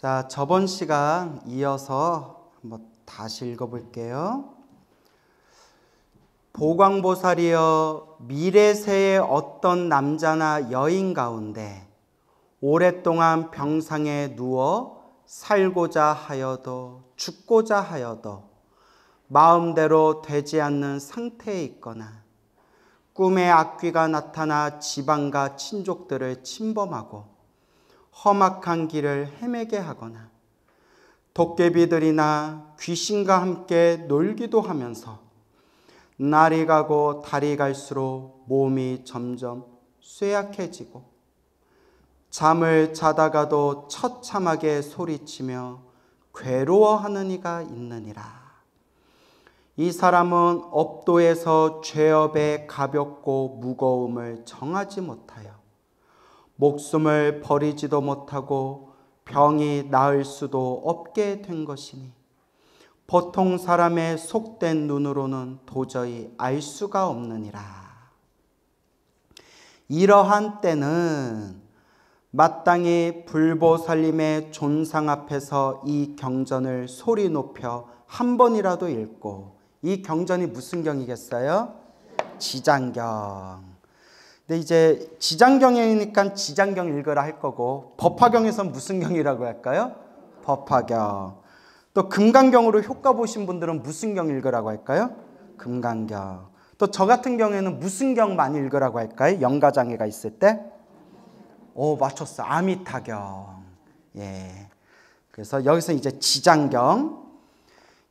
자, 저번 시간 이어서 한번 다시 읽어볼게요. 보광보살이여, 미래세의 어떤 남자나 여인 가운데 오랫동안 병상에 누워 살고자 하여도 죽고자 하여도 마음대로 되지 않는 상태에 있거나 꿈에 악귀가 나타나 지방과 친족들을 침범하고 험악한 길을 헤매게 하거나 도깨비들이나 귀신과 함께 놀기도 하면서 날이 가고 달이 갈수록 몸이 점점 쇠약해지고 잠을 자다가도 처참하게 소리치며 괴로워하는 이가 있느니라. 이 사람은 업도에서 죄업의 가볍고 무거움을 정하지 못하여 목숨을 버리지도 못하고 병이 나을 수도 없게 된 것이니 보통 사람의 속된 눈으로는 도저히 알 수가 없느니라. 이러한 때는 마땅히 불보살님의 존상 앞에서 이 경전을 소리 높여 한 번이라도 읽고, 이 경전이 무슨 경이겠어요? 지장경. 근데 이제 지장경이니까 지장경 읽으라 할 거고, 법화경에서는 무슨 경이라고 할까요? 법화경. 또 금강경으로 효과 보신 분들은 무슨 경 읽으라고 할까요? 금강경. 또 저 같은 경우에는 무슨 경 많이 읽으라고 할까요? 영가장애가 있을 때? 오, 맞췄어. 아미타경. 예. 그래서 여기서 이제 지장경.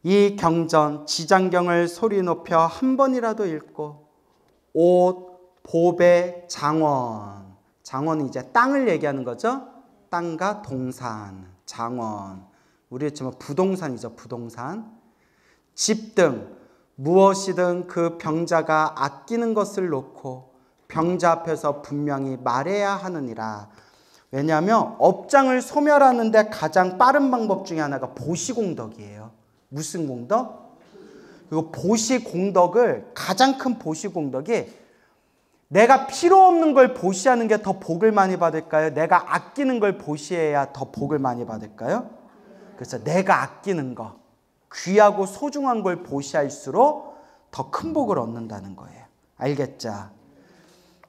이 경전, 지장경을 소리 높여 한 번이라도 읽고, 옷, 보배, 장원. 장원은 이제 땅을 얘기하는 거죠. 땅과 동산, 장원. 우리 지금 부동산이죠, 부동산. 집 등 무엇이든 그 병자가 아끼는 것을 놓고 병자 앞에서 분명히 말해야 하느니라. 왜냐하면 업장을 소멸하는데 가장 빠른 방법 중에 하나가 보시공덕이에요. 무슨 공덕? 그리고 보시공덕을, 가장 큰 보시공덕이 내가 필요 없는 걸 보시하는 게 더 복을 많이 받을까요? 내가 아끼는 걸 보시해야 더 복을 많이 받을까요? 그래서 내가 아끼는 거, 귀하고 소중한 걸 보시할수록 더 큰 복을 얻는다는 거예요. 알겠죠?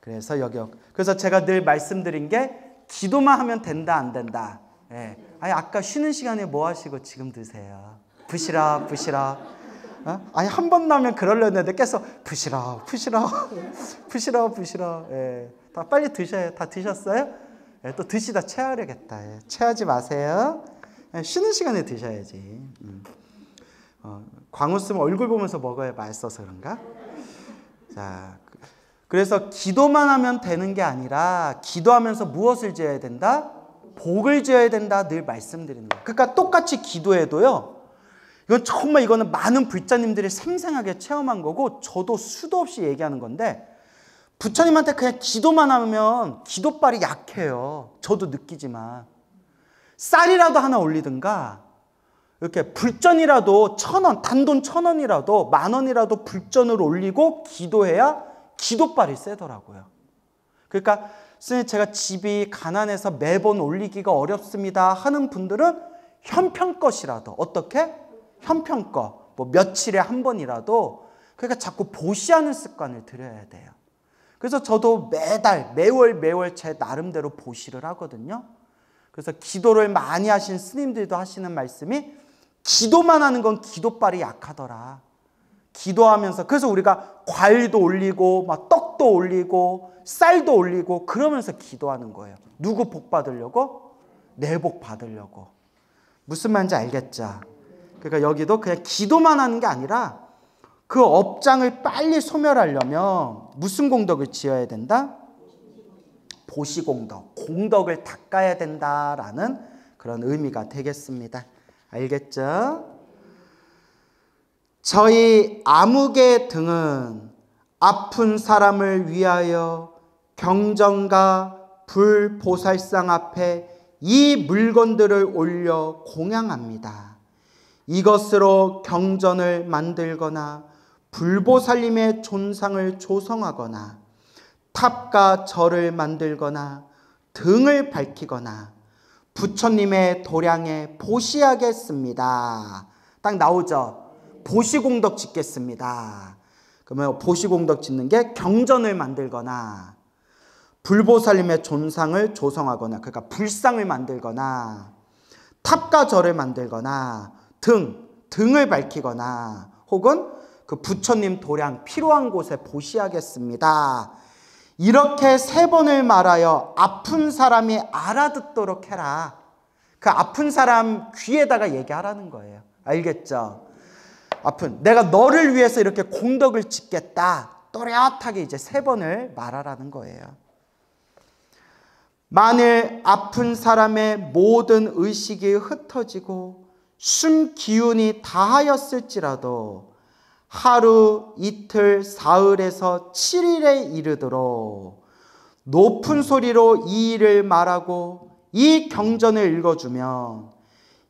그래서 제가 늘 말씀드린 게, 기도만 하면 된다 안 된다. 예. 아니, 아까 쉬는 시간에 뭐 하시고 지금 드세요? 부시라 부시라. 아니, 한 번 나면 그러려는데 계속 부시라 부시라 부시라 부시라. 예. 다 빨리 드셔요. 다 드셨어요? 예. 또 드시다 체하려겠다. 예. 체하지 마세요. 예. 쉬는 시간에 드셔야지. 광우 쓰면 얼굴 보면서 먹어야 맛있어서 그런가? 자, 그래서 기도만 하면 되는 게 아니라 기도하면서 무엇을 지어야 된다? 복을 지어야 된다 늘 말씀드리는 거예요. 그러니까 똑같이 기도해도요, 이거는 많은 불자님들이 생생하게 체험한 거고, 저도 수도 없이 얘기하는 건데, 부처님한테 그냥 기도만 하면 기도빨이 약해요. 저도 느끼지만. 쌀이라도 하나 올리든가, 이렇게 불전이라도 1,000원, 단돈 1,000원이라도 10,000원이라도 불전을 올리고 기도해야 기도빨이 세더라고요. 그러니까 선생님, 제가 집이 가난해서 매번 올리기가 어렵습니다 하는 분들은 현편것이라도, 어떻게? 현편것, 뭐 며칠에 한 번이라도, 그러니까 자꾸 보시하는 습관을 들여야 돼요. 그래서 저도 매월 제 나름대로 보시를 하거든요. 그래서 기도를 많이 하신 스님들도 하시는 말씀이, 기도만 하는 건 기도빨이 약하더라. 기도하면서, 그래서 우리가 과일도 올리고 막 떡도 올리고 쌀도 올리고 그러면서 기도하는 거예요. 누구 복 받으려고? 내 복 받으려고. 무슨 말인지 알겠죠? 그러니까 여기도 그냥 기도만 하는 게 아니라 그 업장을 빨리 소멸하려면 무슨 공덕을 지어야 된다? 보시공덕, 공덕을 닦아야 된다라는 그런 의미가 되겠습니다. 알겠죠? 저희 아무개 등은 아픈 사람을 위하여 경전과 불보살상 앞에 이 물건들을 올려 공양합니다. 이것으로 경전을 만들거나 불보살님의 존상을 조성하거나 탑과 절을 만들거나 등을 밝히거나 부처님의 도량에 보시하겠습니다. 딱 나오죠. 보시공덕 짓겠습니다. 그러면 보시공덕 짓는 게 경전을 만들거나 불보살님의 존상을 조성하거나, 그러니까 불상을 만들거나 탑과 절을 만들거나 등을 밝히거나, 혹은 그 부처님 도량 필요한 곳에 보시하겠습니다. 이렇게 3번을 말하여 아픈 사람이 알아듣도록 해라. 그 아픈 사람 귀에다가 얘기하라는 거예요. 알겠죠? 내가 너를 위해서 이렇게 공덕을 짓겠다. 또렷하게 이제 3번을 말하라는 거예요. 만일 아픈 사람의 모든 의식이 흩어지고 숨 기운이 다하였을지라도 하루, 이틀, 사흘에서 7일에 이르도록 높은 소리로 이 일을 말하고 이 경전을 읽어주면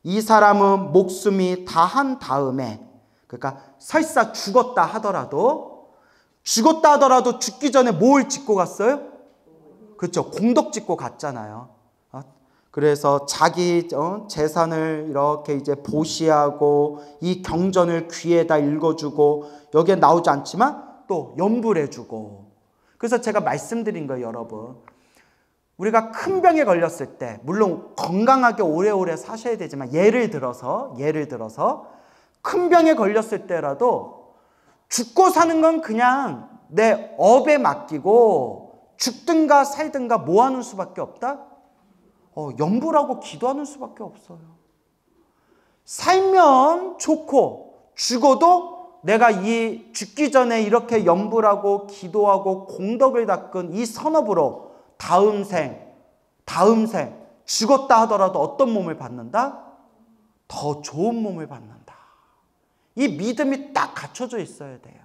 이 사람은 목숨이 다한 다음에, 그러니까 설사 죽었다 하더라도 죽기 전에 뭘 짓고 갔어요? 그렇죠. 공덕 짓고 갔잖아요. 그래서 자기 재산을 이렇게 이제 보시하고 이 경전을 귀에다 읽어주고, 여기에 나오지 않지만 또 연불 해주고. 그래서 제가 말씀드린 거예요, 여러분. 우리가 큰 병에 걸렸을 때, 물론 건강하게 오래오래 사셔야 되지만, 예를 들어서 큰 병에 걸렸을 때라도 죽고 사는 건 그냥 내 업에 맡기고 죽든가 살든가 뭐 하는 수밖에 없다? 연불하고 기도하는 수밖에 없어요. 살면 좋고 죽어도 내가 이 죽기 전에 이렇게 연불하고 기도하고 공덕을 닦은 이 선업으로 다음 생 죽었다 하더라도 어떤 몸을 받는다? 더 좋은 몸을 받는다. 이 믿음이 딱 갖춰져 있어야 돼요.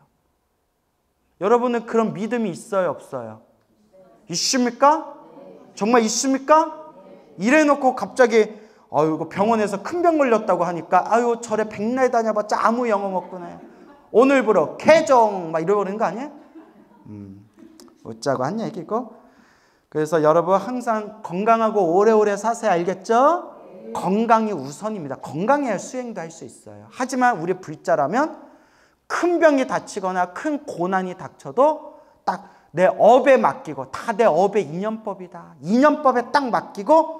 여러분은 그런 믿음이 있어요, 없어요? 있습니까? 정말 있습니까? 이래놓고 갑자기 이거 병원에서 큰 병 걸렸다고 하니까 절에 백날 다녀봤자 아무 영험 없구나. 오늘부로 개정 막 이러는 거 아니에요? 웃자고 한 얘기고. 그래서 여러분 항상 건강하고 오래오래 사세요. 알겠죠? 건강이 우선입니다. 건강해야 수행도 할 수 있어요. 하지만 우리 불자라면 큰 병이 닥치거나 큰 고난이 닥쳐도 딱 내 업에 맡기고, 다 내 업의 인연법이다. 인연법에 딱 맡기고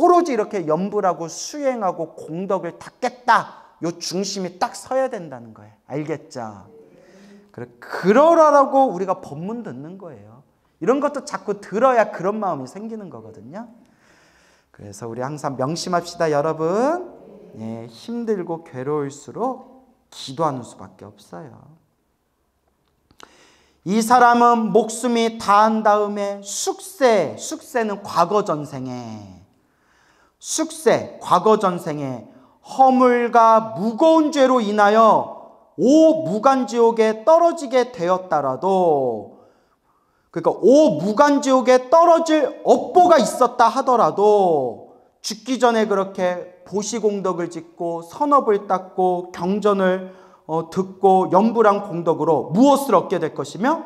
오로지 이렇게 연불하고 수행하고 공덕을 닦겠다. 요 중심이 딱 서야 된다는 거예요. 알겠죠? 그러라고 우리가 법문 듣는 거예요. 이런 것도 자꾸 들어야 그런 마음이 생기는 거거든요. 그래서 우리 항상 명심합시다, 여러분. 힘들고 괴로울수록 기도하는 수밖에 없어요. 이 사람은 목숨이 다한 다음에 숙세는 과거 전생에 허물과 무거운 죄로 인하여 무간지옥에 떨어지게 되었다라도, 그러니까 무간지옥에 떨어질 업보가 있었다 하더라도 죽기 전에 그렇게 보시공덕을 짓고 선업을 닦고 경전을 듣고 연불한 공덕으로 무엇을 얻게 될 것이며?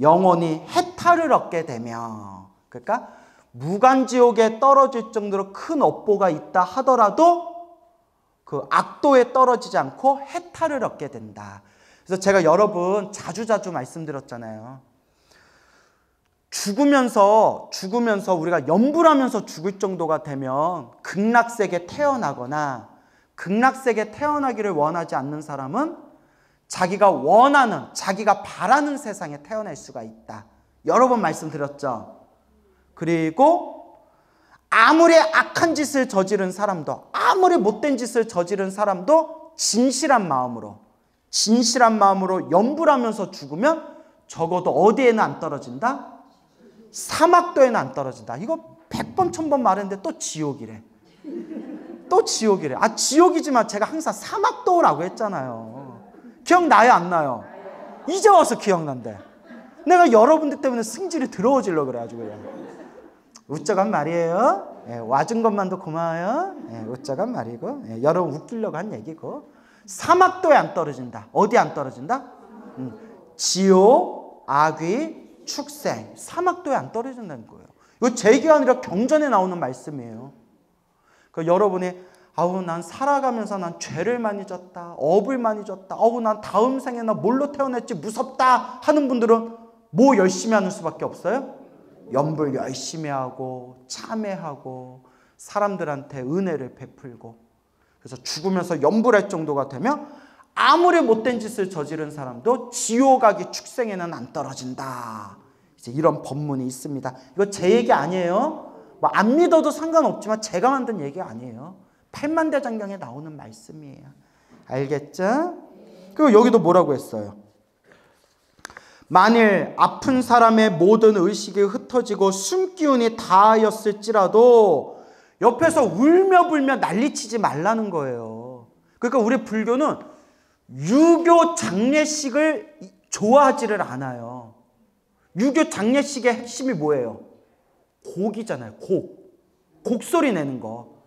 영원히 해탈을 얻게 되며, 그러니까 무간지옥에 떨어질 정도로 큰 업보가 있다 하더라도 그 악도에 떨어지지 않고 해탈을 얻게 된다. 그래서 제가 여러분 자주 말씀드렸잖아요. 죽으면서 우리가 연불하면서 죽을 정도가 되면 극락세계 태어나거나, 극락세계 태어나기를 원하지 않는 사람은 자기가 원하는, 자기가 바라는 세상에 태어날 수가 있다. 여러 번 말씀드렸죠. 그리고 아무리 악한 짓을 저지른 사람도, 아무리 못된 짓을 저지른 사람도 진실한 마음으로 연불하면서 죽으면 적어도 어디에는 안 떨어진다? 사막도에는 안 떨어진다. 이거 100번 1000번 말했는데 또 지옥이래. 지옥이지만 제가 항상 사막도라고 했잖아요. 기억나요, 안 나요? 이제 와서 기억난대. 내가 여러분들 때문에 승질이 더러워지려고 그래가지고 그냥. 웃자간 말이에요. 와준 것만도 고마워요. 웃자간 말이고, 여러분 웃기려고 한 얘기고. 사막도에 안 떨어진다. 어디 안 떨어진다? 지옥, 악귀, 축생, 사막도에 안 떨어진다는 거예요. 이거 제 얘기가 아니라 경전에 나오는 말씀이에요. 그러니까 여러분이 아우 난 살아가면서 난 죄를 많이 졌다. 업을 많이 졌다. 아우 난 다음 생에 나 뭘로 태어날지 무섭다 하는 분들은 뭐 열심히 하는 수밖에 없어요? 염불 열심히 하고 참회하고 사람들한테 은혜를 베풀고 그래서 죽으면서 염불할 정도가 되면 아무리 못된 짓을 저지른 사람도 지옥 가기 축생에는 안 떨어진다. 이제 이런 법문이 있습니다. 이거 제 얘기 아니에요. 뭐 안 믿어도 상관없지만 제가 만든 얘기 아니에요. 팔만대장경에 나오는 말씀이에요. 알겠죠? 그리고 여기도 뭐라고 했어요? 만일 아픈 사람의 모든 의식이 흩어지고 숨기운이 다하였을지라도 옆에서 울며 불며 난리치지 말라는 거예요. 그러니까 우리 불교는 유교 장례식을 좋아하지를 않아요. 유교 장례식의 핵심이 뭐예요? 곡이잖아요. 곡소리 내는 거.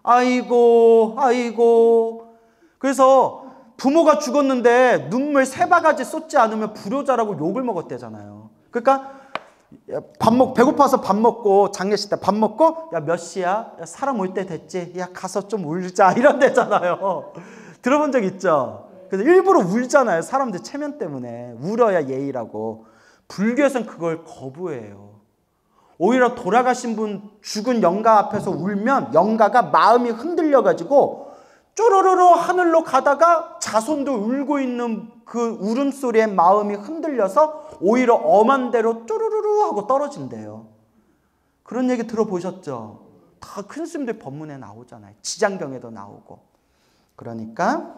아이고 아이고. 그래서 부모가 죽었는데 눈물 3바가지 쏟지 않으면 불효자라고 욕을 먹었대잖아요. 그러니까 배고파서 밥 먹고 장례식 때 밥 먹고 야 몇 시야? 야, 사람 올 때 됐지? 야 가서 좀 울자 이런 데잖아요. 들어본 적 있죠? 그래서 일부러 울잖아요. 사람들 체면 때문에. 울어야 예의라고. 불교에서는 그걸 거부해요. 오히려 돌아가신 분 죽은 영가 앞에서 울면 영가가 마음이 흔들려가지고 쪼르르르 하늘로 가다가 자손도 울고 있는 그 울음소리에 마음이 흔들려서 오히려 엄한 대로 쪼르르르 하고 떨어진대요. 그런 얘기 들어보셨죠? 다 큰 스님들 법문에 나오잖아요. 지장경에도 나오고. 그러니까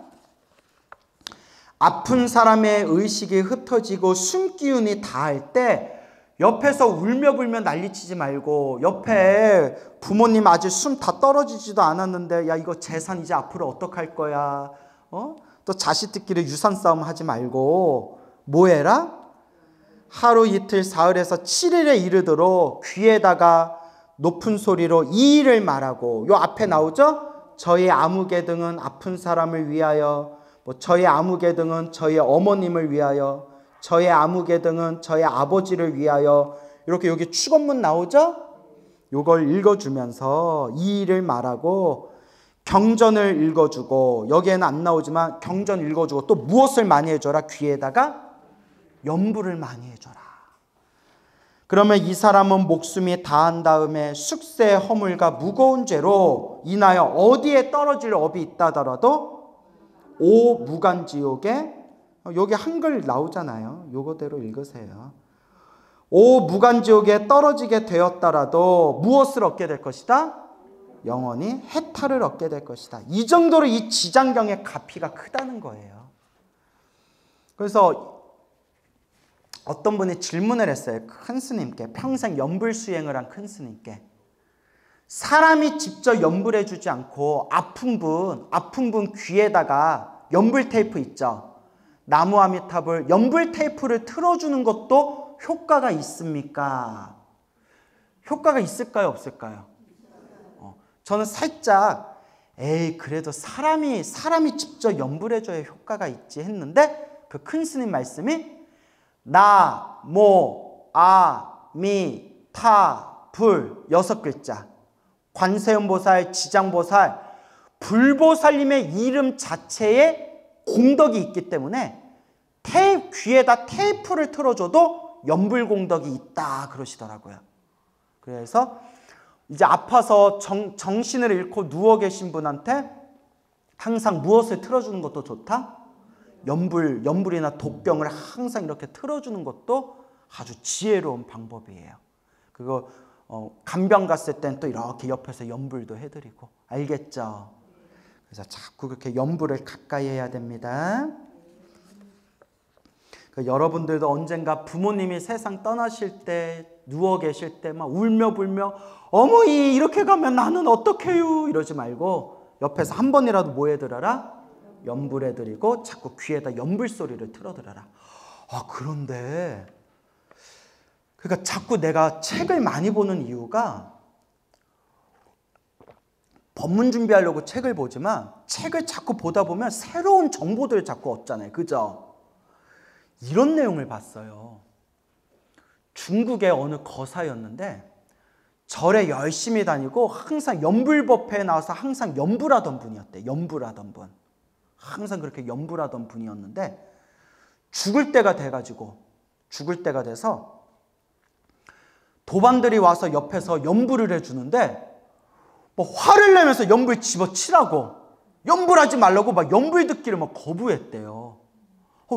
아픈 사람의 의식이 흩어지고 숨기운이 다할 때 옆에서 울며 불며 난리치지 말고 옆에 부모님 아직 숨 다 떨어지지도 않았는데 야 이거 재산 이제 앞으로 어떡할 거야. 또 자식들끼리 유산 싸움 하지 말고 뭐 해라? 하루 이틀 사흘에서 7일에 이르도록 귀에다가 높은 소리로 이 일을 말하고 요 앞에 나오죠? 저희 아무개 등은 아픈 사람을 위하여 뭐 저희 아무개 등은 저희 어머님을 위하여 저의 아무개 등은 저의 아버지를 위하여 이렇게 여기 축원문 나오죠? 요걸 읽어주면서 이 일을 말하고 경전을 읽어주고 여기에는 안 나오지만 경전 읽어주고 또 무엇을 많이 해줘라? 귀에다가 염불을 많이 해줘라. 그러면 이 사람은 목숨이 다한 다음에 숙세 허물과 무거운 죄로 인하여 어디에 떨어질 업이 있다더라도 오 무간지옥에 여기 한글 나오잖아요. 요거대로 읽으세요. 오 무간지옥에 떨어지게 되었더라도 무엇을 얻게 될 것이다? 영원히 해탈을 얻게 될 것이다. 이 정도로 이 지장경의 가피가 크다는 거예요. 그래서 어떤 분이 질문을 했어요. 큰 스님께. 평생 염불 수행을 한 큰 스님께. 사람이 직접 염불해 주지 않고 아픈 분 귀에다가 염불 테이프 있죠. 나무 아미타불 염불 테이프를 틀어주는 것도 효과가 있습니까? 효과가 있을까요? 없을까요? 저는 살짝 그래도 사람이 직접 염불해줘야 효과가 있지 했는데 그 큰 스님 말씀이 나, 모, 아, 미, 타, 불 6글자 관세음보살, 지장보살, 불보살님의 이름 자체에 공덕이 있기 때문에 귀에다 테이프를 틀어줘도 염불공덕이 있다 그러시더라고요. 그래서 이제 아파서 정신을 잃고 누워 계신 분한테 항상 무엇을 틀어주는 것도 좋다? 염불이나 독병을 항상 이렇게 틀어주는 것도 아주 지혜로운 방법이에요. 그거 간병 갔을 땐 또 이렇게 옆에서 염불도 해드리고. 알겠죠? 그래서 자꾸 그렇게 염불을 가까이 해야 됩니다. 여러분들도 언젠가 부모님이 세상 떠나실 때 누워 계실 때 막 울며 불며 어머니 이렇게 가면 나는 어떡해요 이러지 말고 옆에서 한 번이라도 뭐 해드려라? 염불해드리고 자꾸 귀에다 염불 소리를 틀어드려라. 그런데 그러니까 자꾸 내가 책을 많이 보는 이유가 법문 준비하려고 책을 보지만 책을 자꾸 보다 보면 새로운 정보들을 자꾸 얻잖아요. 그죠? 이런 내용을 봤어요. 중국의 어느 거사였는데 절에 열심히 다니고 항상 연불법회에 나와서 항상 연불하던 분이었대. 연불하던 분. 항상 그렇게 연불하던 분이었는데 죽을 때가 돼서 도반들이 와서 옆에서 연불을 해주는데 뭐 화를 내면서 연불 집어치라고, 연불하지 말라고 막 연불 듣기를 막 거부했대요.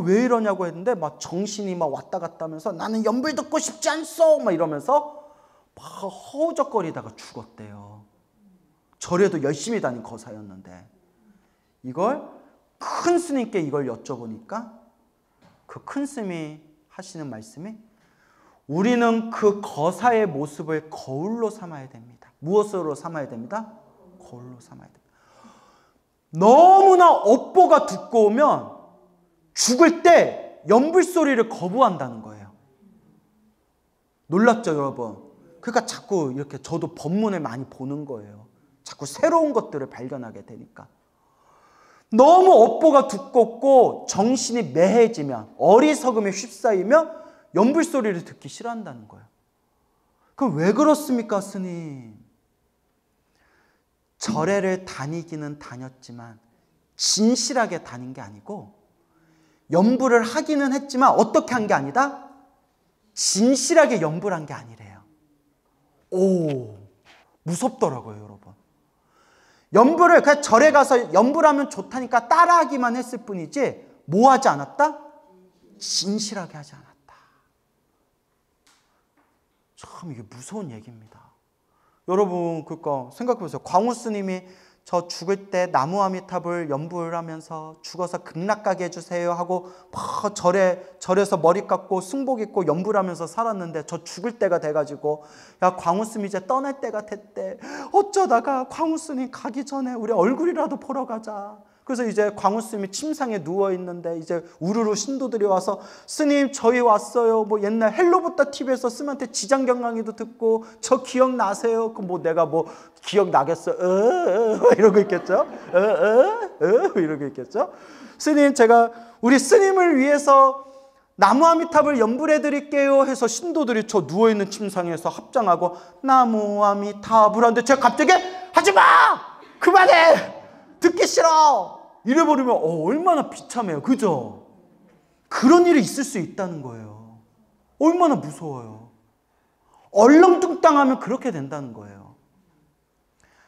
왜 이러냐고 했는데 막 정신이 막 왔다 갔다 하면서 나는 연불 듣고 싶지 않소 막 이러면서 막 허우적거리다가 죽었대요. 절에도 열심히 다닌 거사였는데 이걸 큰 스님께 이걸 여쭤보니까 그 큰 스님이 하시는 말씀이 우리는 그 거사의 모습을 거울로 삼아야 됩니다. 무엇으로 삼아야 됩니다? 거울로 삼아야 됩니다. 너무나 업보가 두꺼우면 죽을 때 연불 소리를 거부한다는 거예요. 놀랍죠, 여러분? 그러니까 자꾸 이렇게 저도 법문을 많이 보는 거예요. 자꾸 새로운 것들을 발견하게 되니까. 너무 업보가 두껍고 정신이 매해지면, 어리석음에 휩싸이면 연불 소리를 듣기 싫어한다는 거예요. 그럼 왜 그렇습니까, 스님? 절에를 다니기는 다녔지만 진실하게 다닌 게 아니고 연불을 하기는 했지만 어떻게 한 게 아니다? 진실하게 연불한 게 아니래요. 오, 무섭더라고요, 여러분. 연불을 그냥 절에 가서 연불하면 좋다니까 따라하기만 했을 뿐이지 뭐 하지 않았다? 진실하게 하지 않았다. 참 이게 무서운 얘기입니다. 여러분 그러니까 생각해보세요. 광우 스님이 저 죽을 때 나무아미탑을 연불하면서 죽어서 극락가게 해주세요 하고 막 절에서 머리 깎고 승복 입고 연불하면서 살았는데 저 죽을 때가 돼가지고 야 광우 스님 이제 떠날 때가 됐대. 어쩌다가 광우 스님 가기 전에 우리 얼굴이라도 보러 가자. 그래서 이제 광우 스님이 침상에 누워 있는데 이제 우르르 신도들이 와서 스님 저희 왔어요. 뭐 옛날 헬로부터 TV에서 스님한테 지장경 강의도 듣고 저 기억나세요? 그 뭐 내가 뭐 기억나겠어? 이러고 있겠죠? 이러고 있겠죠? 스님 제가 우리 스님을 위해서 나무아미탑을 연불해 드릴게요 해서 신도들이 저 누워있는 침상에서 합장하고 나무아미탑을 하는데 제가 갑자기 하지마! 그만해! 듣기 싫어! 이래버리면 얼마나 비참해요. 그죠? 그런 일이 있을 수 있다는 거예요. 얼마나 무서워요. 얼렁뚱땅하면 그렇게 된다는 거예요.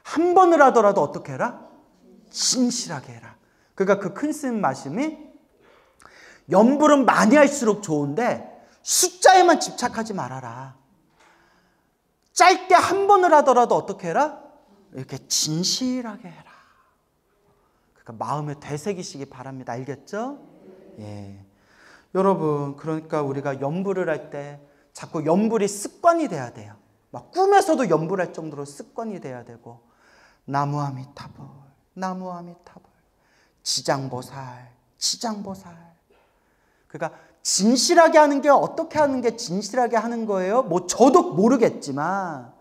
한 번을 하더라도 어떻게 해라? 진실하게 해라. 그러니까 그 큰 스님 말씀이 연불은 많이 할수록 좋은데 숫자에만 집착하지 말아라. 짧게 한 번을 하더라도 어떻게 해라? 이렇게 진실하게 해라. 그러니까 마음에 되새기시기 바랍니다. 알겠죠? 예. 여러분 그러니까 우리가 연불을 할 때 자꾸 연불이 습관이 돼야 돼요. 막 꿈에서도 연불할 정도로 습관이 돼야 되고 나무아미타불 나무아미타불 지장보살 지장보살. 그러니까 진실하게 하는 게 어떻게 하는 게 진실하게 하는 거예요? 뭐 저도 모르겠지만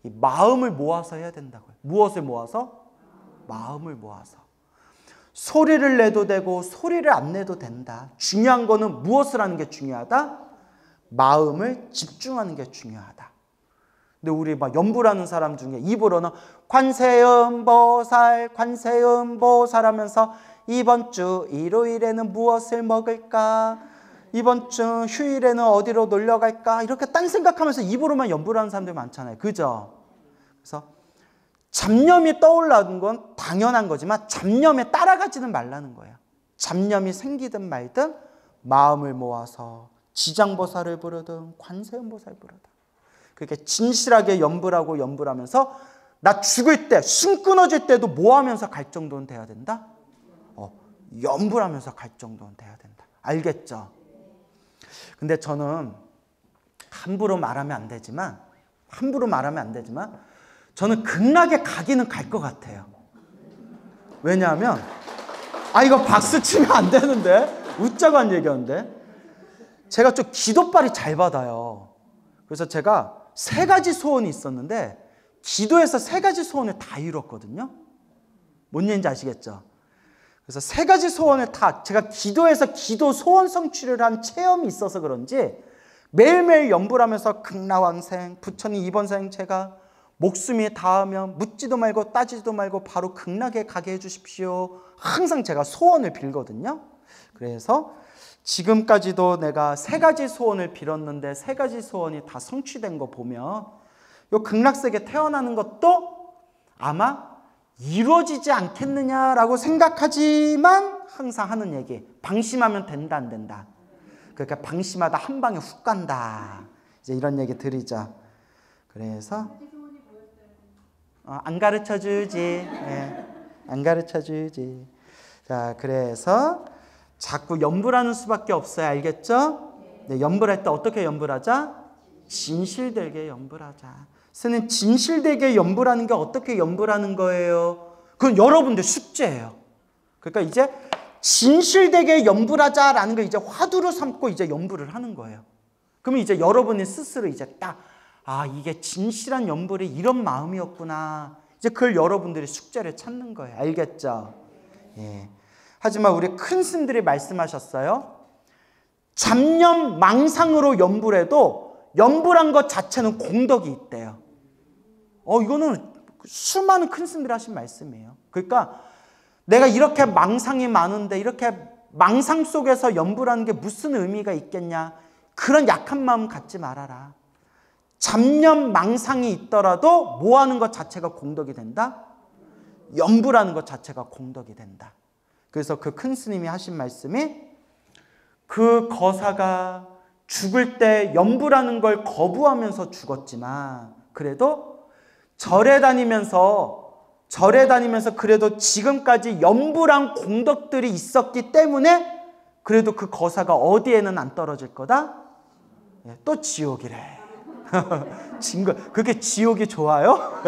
이 마음을 모아서 해야 된다고요. 무엇을 모아서? 마음을 모아서. 소리를 내도 되고 소리를 안 내도 된다. 중요한 거는 무엇을 하는 게 중요하다? 마음을 집중하는 게 중요하다. 근데 우리 막 연불하는 사람 중에 입으로는 관세음보살 관세음보살 하면서 이번 주 일요일에는 무엇을 먹을까? 이번 주 휴일에는 어디로 놀러 갈까? 이렇게 딴 생각하면서 입으로만 연불하는 사람들 많잖아요. 그죠? 그래서 잡념이 떠올라는 건 당연한 거지만 잡념에 따라가지는 말라는 거예요. 잡념이 생기든 말든 마음을 모아서 지장보살을 부르든 관세음보살 부르든 그렇게 진실하게 연불하고 연불하면서 나 죽을 때 숨 끊어질 때도 뭐 하면서 갈 정도는 돼야 된다? 연불하면서 갈 정도는 돼야 된다. 알겠죠? 근데 저는 함부로 말하면 안 되지만 저는 극락에 가기는 갈 것 같아요. 왜냐하면 이거 박수 치면 안 되는데 웃자고 한 얘기였는데 제가 좀 기도빨이 잘 받아요. 그래서 제가 3가지 소원이 있었는데 기도해서 3가지 소원을 다 이뤘거든요. 뭔 얘기인지 아시겠죠? 그래서 3가지 소원을 다 제가 기도해서 기도 소원 성취를 한 체험이 있어서 그런지 매일매일 연불 하면서 극락왕생, 부처님 이번 생 제가 목숨이 닿으면 묻지도 말고 따지지도 말고 바로 극락에 가게 해주십시오. 항상 제가 소원을 빌거든요. 그래서 지금까지도 내가 3가지 소원을 빌었는데 3가지 소원이 다 성취된 거 보면 이 극락세계 태어나는 것도 아마 이루어지지 않겠느냐라고 생각하지만 항상 하는 얘기, 방심하면 된다 안 된다. 그러니까 방심하다 한 방에 훅 간다. 이제 이런 얘기 드리죠. 그래서 안 가르쳐주지. 네, 안 가르쳐주지. 자, 그래서 자꾸 연불하는 수밖에 없어요. 알겠죠? 네, 연불할 때 어떻게 연불하자? 진실되게 연불하자. 스님, 진실되게 연불하는 게 어떻게 연불하는 거예요? 그건 여러분들 숙제예요. 그러니까 이제 진실되게 연불하자라는 걸 이제 화두로 삼고 이제 연불을 하는 거예요. 그러면 이제 여러분이 스스로 이제 딱, 이게 진실한 연불이 이런 마음이었구나. 이제 그걸 여러분들이 숙제를 찾는 거예요. 알겠죠? 예. 하지만 우리 큰 스님들이 말씀하셨어요. 잡념 망상으로 연불해도 연불한 것 자체는 공덕이 있대요. 이거는 수많은 큰 스님들이 하신 말씀이에요. 그러니까 내가 이렇게 망상이 많은데 이렇게 망상 속에서 연불하는 게 무슨 의미가 있겠냐. 그런 약한 마음 갖지 말아라. 잡념 망상이 있더라도 뭐 하는 것 자체가 공덕이 된다? 연불하는 것 자체가 공덕이 된다. 그래서 그 큰 스님이 하신 말씀이 그 거사가 죽을 때 연불하는 걸 거부하면서 죽었지만 그래도 절에 다니면서 그래도 지금까지 연불한 공덕들이 있었기 때문에 그래도 그 거사가 어디에는 안 떨어질 거다? 또 지옥이래. 그렇게 지옥이 좋아요?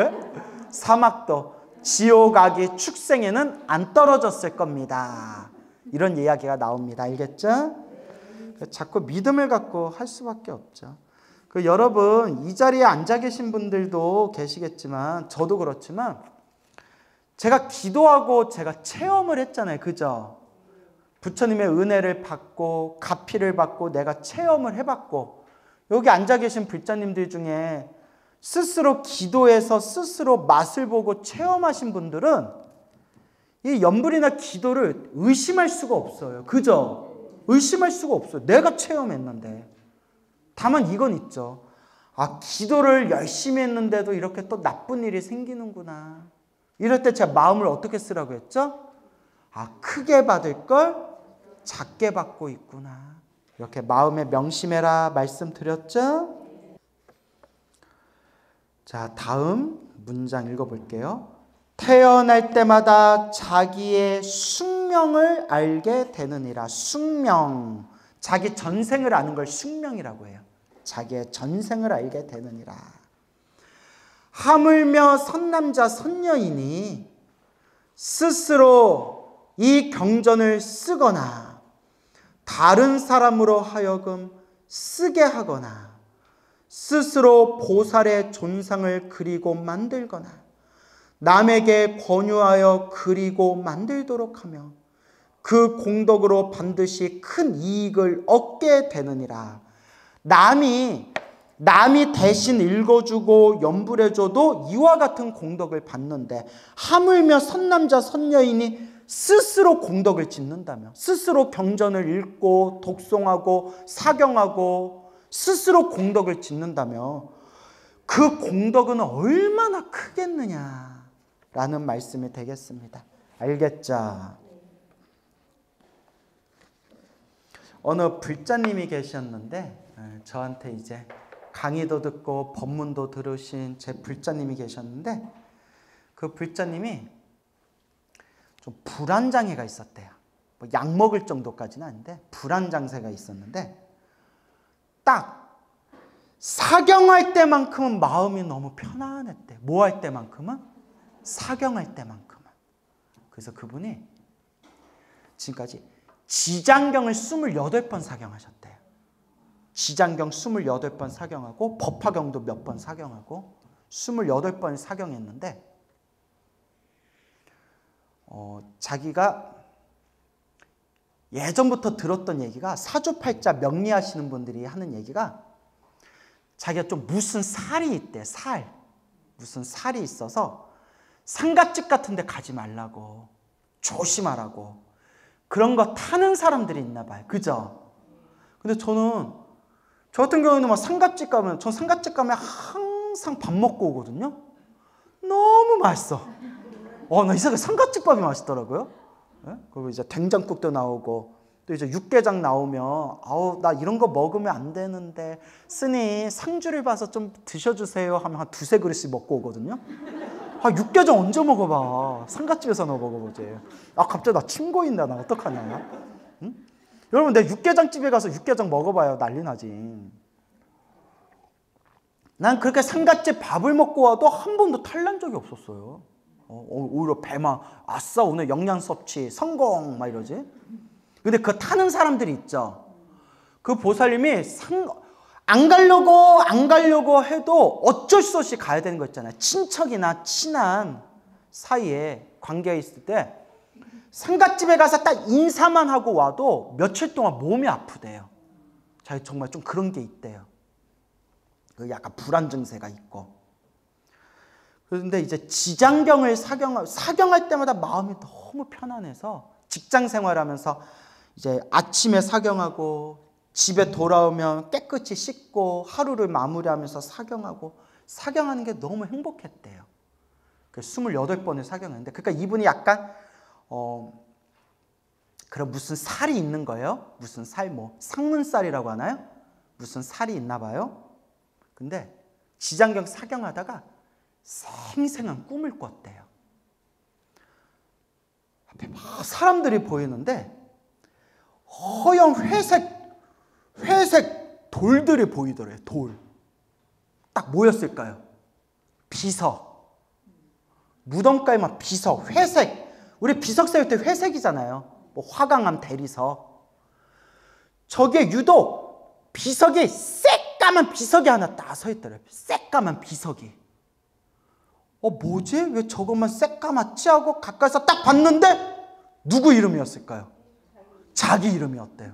사막도 지옥 악이 축생에는 안 떨어졌을 겁니다. 이런 이야기가 나옵니다. 알겠죠? 자꾸 믿음을 갖고 할 수밖에 없죠. 여러분 이 자리에 앉아 계신 분들도 계시겠지만 저도 그렇지만 제가 기도하고 제가 체험을 했잖아요. 그죠? 부처님의 은혜를 받고 가피를 받고 내가 체험을 해봤고 여기 앉아 계신 불자님들 중에 스스로 기도해서 스스로 맛을 보고 체험하신 분들은 이 연불이나 기도를 의심할 수가 없어요. 그죠? 의심할 수가 없어요. 내가 체험했는데. 다만 이건 있죠. 기도를 열심히 했는데도 이렇게 또 나쁜 일이 생기는구나. 이럴 때 제 마음을 어떻게 쓰라고 했죠? 크게 받을 걸 작게 받고 있구나. 이렇게 마음에 명심해라 말씀드렸죠? 자, 다음 문장 읽어볼게요. 태어날 때마다 자기의 숙명을 알게 되느니라. 숙명. 자기 전생을 아는 걸 숙명이라고 해요. 자기의 전생을 알게 되느니라. 하물며 선남자 선녀이니 스스로 이 경전을 쓰거나 다른 사람으로 하여금 쓰게 하거나 스스로 보살의 존상을 그리고 만들거나 남에게 권유하여 그리고 만들도록 하며 그 공덕으로 반드시 큰 이익을 얻게 되느니라. 남이 대신 읽어주고 연불해줘도 이와 같은 공덕을 받는데 하물며 선남자 선녀인이 스스로 공덕을 짓는다며, 스스로 경전을 읽고 독송하고 사경하고 스스로 공덕을 짓는다며 그 공덕은 얼마나 크겠느냐라는 말씀이 되겠습니다. 알겠죠? 어느 불자님이 계셨는데 저한테 이제 강의도 듣고 법문도 들으신 제 불자님이 계셨는데 그 불자님이 좀 불안장애가 있었대요. 약 먹을 정도까지는 아닌데 불안장애가 있었는데 딱 사경할 때만큼은 마음이 너무 편안했대. 뭐 할 때만큼은? 사경할 때만큼은. 그래서 그분이 지금까지 지장경을 28번 사경하셨대요. 지장경 28번 사경하고 법화경도 몇 번 사경하고 28번 사경했는데 자기가 예전부터 들었던 얘기가 사주팔자 명리하시는 분들이 하는 얘기가 자기가 좀 무슨 살이 있대. 무슨 살이 있어서 상갓집 같은 데 가지 말라고, 조심하라고. 그런 거 타는 사람들이 있나 봐요. 그죠? 근데 저 같은 경우에는 막 상갓집 가면, 전 상갓집 가면 항상 밥 먹고 오거든요. 너무 맛있어. 나 이상하게 상갓집 밥이 맛있더라고요. 네? 그리고 이제 된장국도 나오고, 또 이제 육개장 나오면, 나 이런 거 먹으면 안 되는데, 스님, 상주를 봐서 좀 드셔주세요 하면 한 두세 그릇씩 먹고 오거든요. 육개장 언제 먹어봐. 상갓집에서나 먹어보지. 갑자기 나 침 고인다. 나 어떡하냐. 응? 여러분, 내 육개장집에 가서 육개장 먹어봐요. 난리 나지. 난 그렇게 상갓집 밥을 먹고 와도 한 번도 탈난 적이 없었어요. 오히려 배만, 아싸, 오늘 영양 섭취 성공, 막 이러지. 근데 그 타는 사람들이 있죠. 그 보살님이 안 가려고 해도 어쩔 수 없이 가야 되는 거 있잖아요. 친척이나 친한 사이에 관계가 있을 때 상갓집에 가서 딱 인사만 하고 와도 며칠 동안 몸이 아프대요. 자기 정말 좀 그런 게 있대요. 약간 불안 증세가 있고. 그런데 이제 지장경을 사경할 때마다 마음이 너무 편안해서 직장 생활하면서 이제 아침에 사경하고 집에 돌아오면 깨끗이 씻고 하루를 마무리하면서 사경하는 게 너무 행복했대요. 28번을 사경했는데, 그러니까 이분이 약간 그런 무슨 살이 있는 거예요. 무슨 살, 상문살이라고 하나요? 무슨 살이 있나 봐요. 근데 지장경 사경하다가 생생한 꿈을 꿨대요. 앞에 막 사람들이 보이는데 허연 회색 돌들이 보이더래요. 돌. 딱 뭐였을까요? 비석. 무덤가에 막 비석, 회색. 우리 비석 세울 때 회색이잖아요. 화강암 대리석. 저게 유독 비석이 새까만 비석이 하나 딱 서 있더래요. 새까만 비석이. 뭐지? 왜 저것만 새까맣지? 하고 가까이서 딱 봤는데 누구 이름이었을까요? 자기 이름이었대요.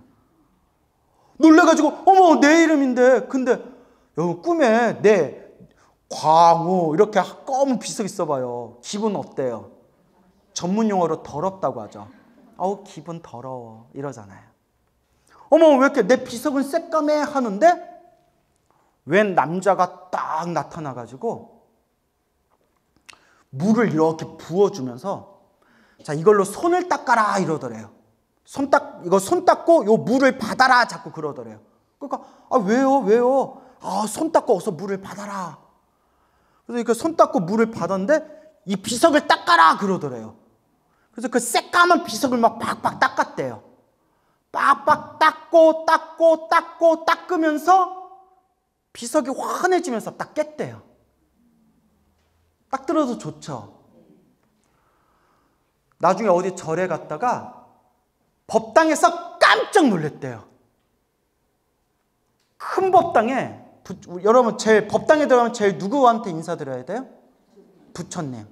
놀래가지고 어머, 내 이름인데. 근데 여러분, 꿈에 내 광우 이렇게 검은 비석이 있어봐요. 기분 어때요? 전문 용어로 더럽다고 하죠. 기분 더러워 이러잖아요. 어머, 왜 이렇게 내 비석은 새까매 하는데 웬 남자가 딱 나타나가지고 물을 이렇게 부어주면서 자, 이걸로 손을 닦아라 이러더래요. 손 닦고 요 물을 받아라 자꾸 그러더래요. 그러니까 왜요? 손 닦고 어서 물을 받아라. 그러니까 손 닦고 물을 받았는데 이 비석을 닦아라 그러더래요. 그래서 그 새까만 비석을 막 빡빡 닦았대요. 빡빡 닦으면서 비석이 환해지면서 딱 깼대요. 딱 들어도 좋죠. 나중에 어디 절에 갔다가 법당에서 깜짝 놀랐대요. 큰 법당에 여러분, 제일 법당에 들어가면 제일 누구한테 인사드려야 돼요? 부처님.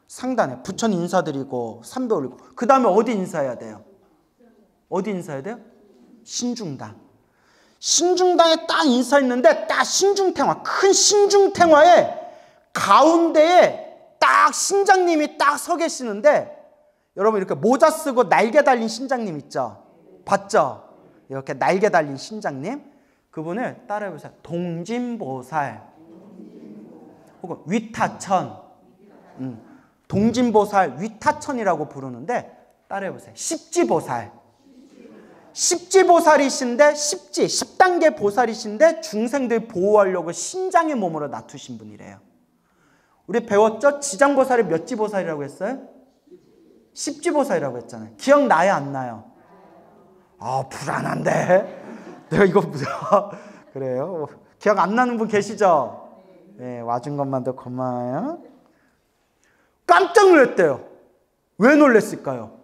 상단에 부처님 인사드리고 삼배 올리고, 그 다음에 어디 인사해야 돼요? 어디 인사해야 돼요? 신중당. 신중당에 딱 인사했는데 딱 신중탱화, 큰 신중탱화에 가운데에 딱 신장님이 딱 서 계시는데, 여러분 이렇게 모자 쓰고 날개 달린 신장님 있죠? 봤죠? 이렇게 날개 달린 신장님. 그분을 따라해보세요. 동진보살 혹은 위타천. 동진보살, 위타천이라고 부르는데 따라해보세요. 십지보살. 십지보살이신데, 10단계 보살이신데 중생들 보호하려고 신장의 몸으로 낮추신 분이래요. 우리 배웠죠? 지장보살이 몇 지보살이라고 했어요? 십지보살이라고 했잖아요. 기억나요? 안 나요? 불안한데. 내가 이거 그래요? 기억 안 나는 분 계시죠? 네, 와준 것만도 고마워요. 깜짝 놀랐대요. 왜 놀랬을까요?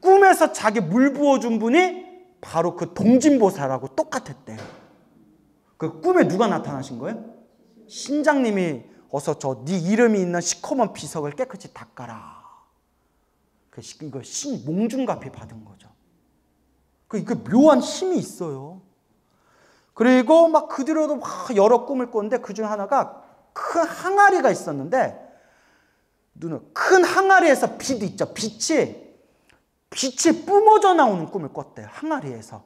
꿈에서 자기 물 부어준 분이 바로 그 동진보살하고 똑같았대요. 그 꿈에 누가 나타나신 거예요? 신장님이 어서 네 이름이 있는 시커먼 비석을 깨끗이 닦아라. 이거 몽중갑이 받은 거죠. 이게 묘한 힘이 있어요. 그리고 막 그 뒤로도 막 여러 꿈을 꿨는데 그 중 하나가 큰 항아리가 있었는데 큰 항아리에서 빛 있죠. 빛이 뿜어져 나오는 꿈을 꿨대요. 항아리에서.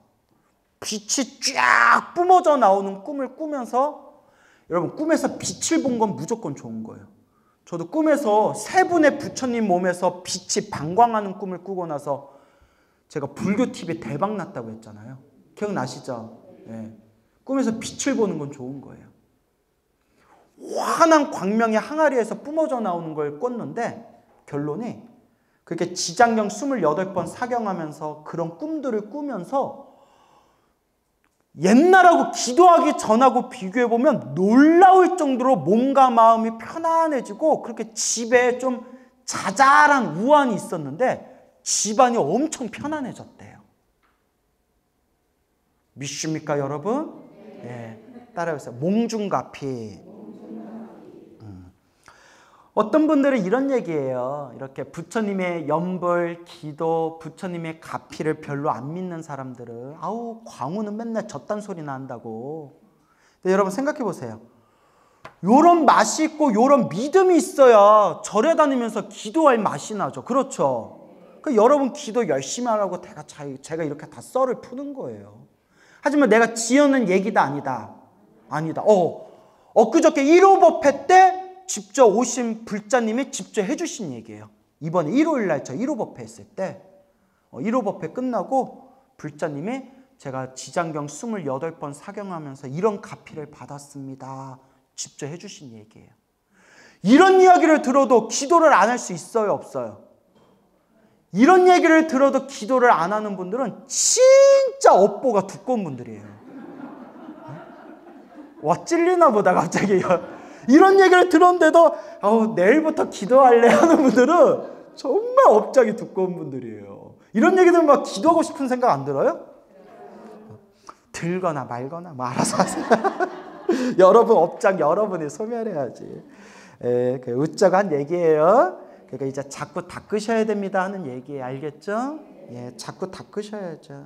빛이 쫙 뿜어져 나오는 꿈을 꾸면서 여러분 꿈에서 빛을 본 건 무조건 좋은 거예요. 저도 꿈에서 세 분의 부처님 몸에서 빛이 방광하는 꿈을 꾸고 나서 제가 불교 TV 대박 났다고 했잖아요. 기억나시죠? 네. 꿈에서 빛을 보는 건 좋은 거예요. 환한 광명이 항아리에서 뿜어져 나오는 걸 꿨는데 결론이 그렇게 지장경 28번 사경하면서 그런 꿈들을 꾸면서 옛날하고 기도하기 전하고 비교해보면 놀라울 정도로 몸과 마음이 편안해지고 그렇게 집에 좀 자잘한 우환이 있었는데 집안이 엄청 편안해졌대요. 믿습니까 여러분? 네, 따라해보세요. 몽중가피. 어떤 분들은 이런 얘기예요. 이렇게 부처님의 연불, 기도, 부처님의 가피를 별로 안 믿는 사람들은 아우 광우는 맨날 저딴 소리나 한다고. 근데 여러분 생각해 보세요. 요런 맛이 있고 요런 믿음이 있어야 절에 다니면서 기도할 맛이 나죠. 그렇죠? 그러니까 여러분 기도 열심히 하라고 제가 이렇게 다 썰을 푸는 거예요. 하지만 내가 지어낸 얘기다 아니다. 아니다. 엊그저께 1호 법회 때 직접 오신 불자님이 직접 해주신 얘기예요. 이번에 일요일날 저 1호 법회 했을 때 1호 법회 끝나고 불자님이 제가 지장경 28번 사경하면서 이런 가피를 받았습니다. 직접 해주신 얘기예요. 이런 이야기를 들어도 기도를 안 할 수 있어요? 없어요? 이런 얘기를 들어도 기도를 안 하는 분들은 진짜 업보가 두꺼운 분들이에요. 와 찔리나 보다 갑자기. 이런 얘기를 들었는데도 내일부터 기도할래 하는 분들은 정말 업장이 두꺼운 분들이에요. 이런 얘기 들으면 막 기도하고 싶은 생각 안 들어요? 들거나 말거나 뭐 알아서 하세요. 여러분 업장 여러분이 소멸해야지. 그 웃자고 한 얘기예요. 그러니까 이제 자꾸 닦으셔야 됩니다 하는 얘기예요. 알겠죠? 예, 자꾸 닦으셔야죠.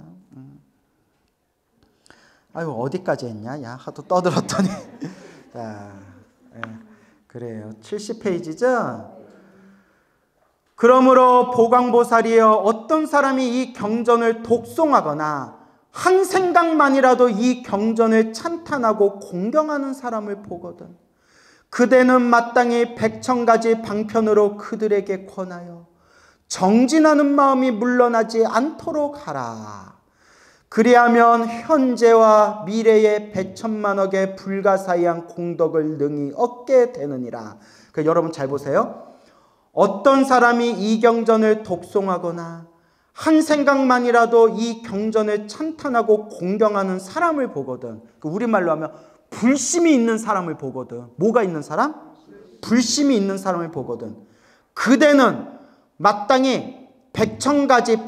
아유 어디까지 했냐? 야 하도 떠들었더니. 자, 예, 그래요. 70페이지죠? 그러므로 보광보살이여 어떤 사람이 이 경전을 독송하거나 한 생각만이라도 이 경전을 찬탄하고 공경하는 사람을 보거든 그대는 마땅히 100,000가지 방편으로 그들에게 권하여 정진하는 마음이 물러나지 않도록 하라. 그리하면 현재와 미래의 100,000만억의 불가사의한 공덕을 능히 얻게 되느니라. 그러니까 여러분 잘 보세요. 어떤 사람이 이 경전을 독송하거나 한 생각만이라도 이 경전을 찬탄하고 공경하는 사람을 보거든. 우리말로 하면 불심이 있는 사람을 보거든. 뭐가 있는 사람? 불심이 있는 사람을 보거든. 그대는 마땅히 100,000가지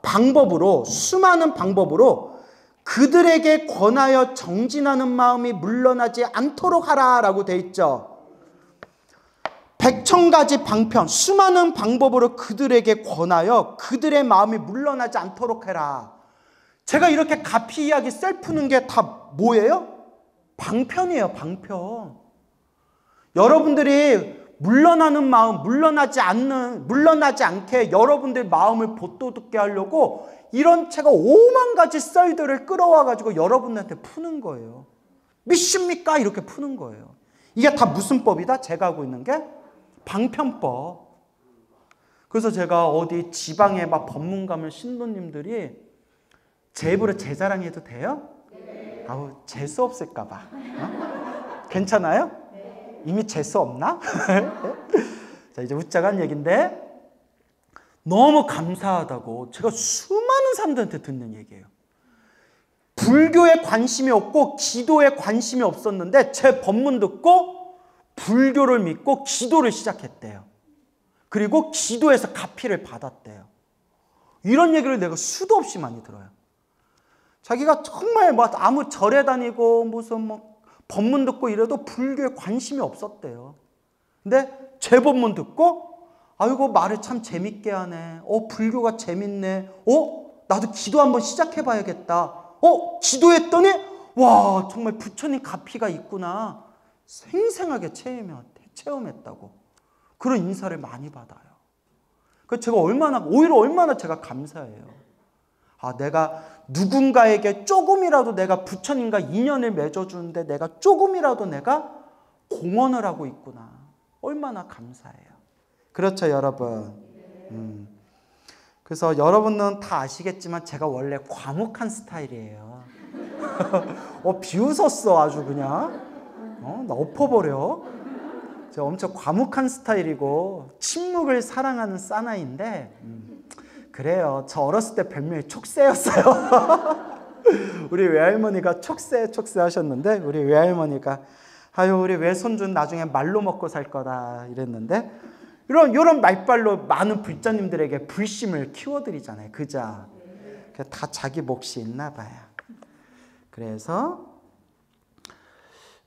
방법으로 수많은 방법으로 그들에게 권하여 정진하는 마음이 물러나지 않도록 하라라고 돼 있죠. 100,000가지 방편, 수많은 방법으로 그들에게 권하여 그들의 마음이 물러나지 않도록 해라. 제가 이렇게 가피 이야기 셀 푸는 게 다 뭐예요? 방편이에요, 방편. 여러분들이 물러나는 마음, 물러나지 않게 여러분들 마음을 보도독게 하려고 이런 제가 5만 가지 썰들을 끌어와가지고 여러분한테 푸는 거예요. 믿습니까? 이렇게 푸는 거예요. 이게 다 무슨 법이다? 제가 하고 있는 게 방편법. 그래서 제가 어디 지방에 막 법문 가면 신도님들이 제 입으로 제 자랑해도 돼요? 아우 재수 없을까 봐. 괜찮아요? 이미 재수 없나? 자 이제 웃자고 한 얘기인데 너무 감사하다고 제가 수많은 사람들한테 듣는 얘기예요. 불교에 관심이 없고 기도에 관심이 없었는데 제 법문 듣고 불교를 믿고 기도를 시작했대요. 그리고 기도에서 가피를 받았대요. 이런 얘기를 내가 수도 없이 많이 들어요. 자기가 정말 뭐 아무 절에 다니고 무슨 뭐 법문 듣고 이래도 불교에 관심이 없었대요. 근데 제 법문 듣고 아이고 말을 참 재밌게 하네. 불교가 재밌네. 나도 기도 한번 시작해 봐야겠다. 기도했더니 와, 정말 부처님 가피가 있구나 생생하게 체험했다고 그런 인사를 많이 받아요. 그 제가 얼마나 제가 감사해요. 아, 내가 누군가에게 조금이라도 내가 부처님과 인연을 맺어주는데 내가 조금이라도 내가 공헌을 하고 있구나. 얼마나 감사해요. 그렇죠, 여러분. 그래서 여러분은 다 아시겠지만 제가 원래 과묵한 스타일이에요. 비웃었어 아주 그냥. 나 엎어버려. 제가 엄청 과묵한 스타일이고 침묵을 사랑하는 사나이인데 그래요. 저 어렸을 때 별명이 촉새였어요. 우리 외할머니가 촉새 하셨는데 우리 외할머니가 아유 우리 외손주는 나중에 말로 먹고 살 거다 이랬는데 이런 말빨로 많은 불자님들에게 불심을 키워드리잖아요. 그죠? 다 자기 몫이 있나 봐요. 그래서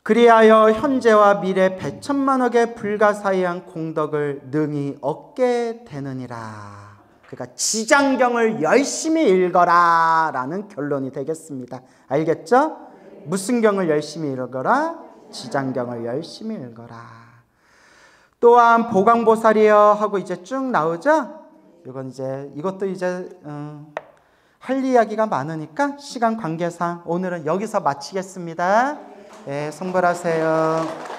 그리하여 현재와 미래 백천만억의 불가사의한 공덕을 능히 얻게 되느니라. 그러니까 지장경을 열심히 읽어라 라는 결론이 되겠습니다. 알겠죠? 무슨 경을 열심히 읽어라? 지장경을 열심히 읽어라. 또한 보강보살이여 하고 이제 쭉 나오죠? 이것도 이제 할 이야기가 많으니까 시간 관계상 오늘은 여기서 마치겠습니다. 네, 성불하세요.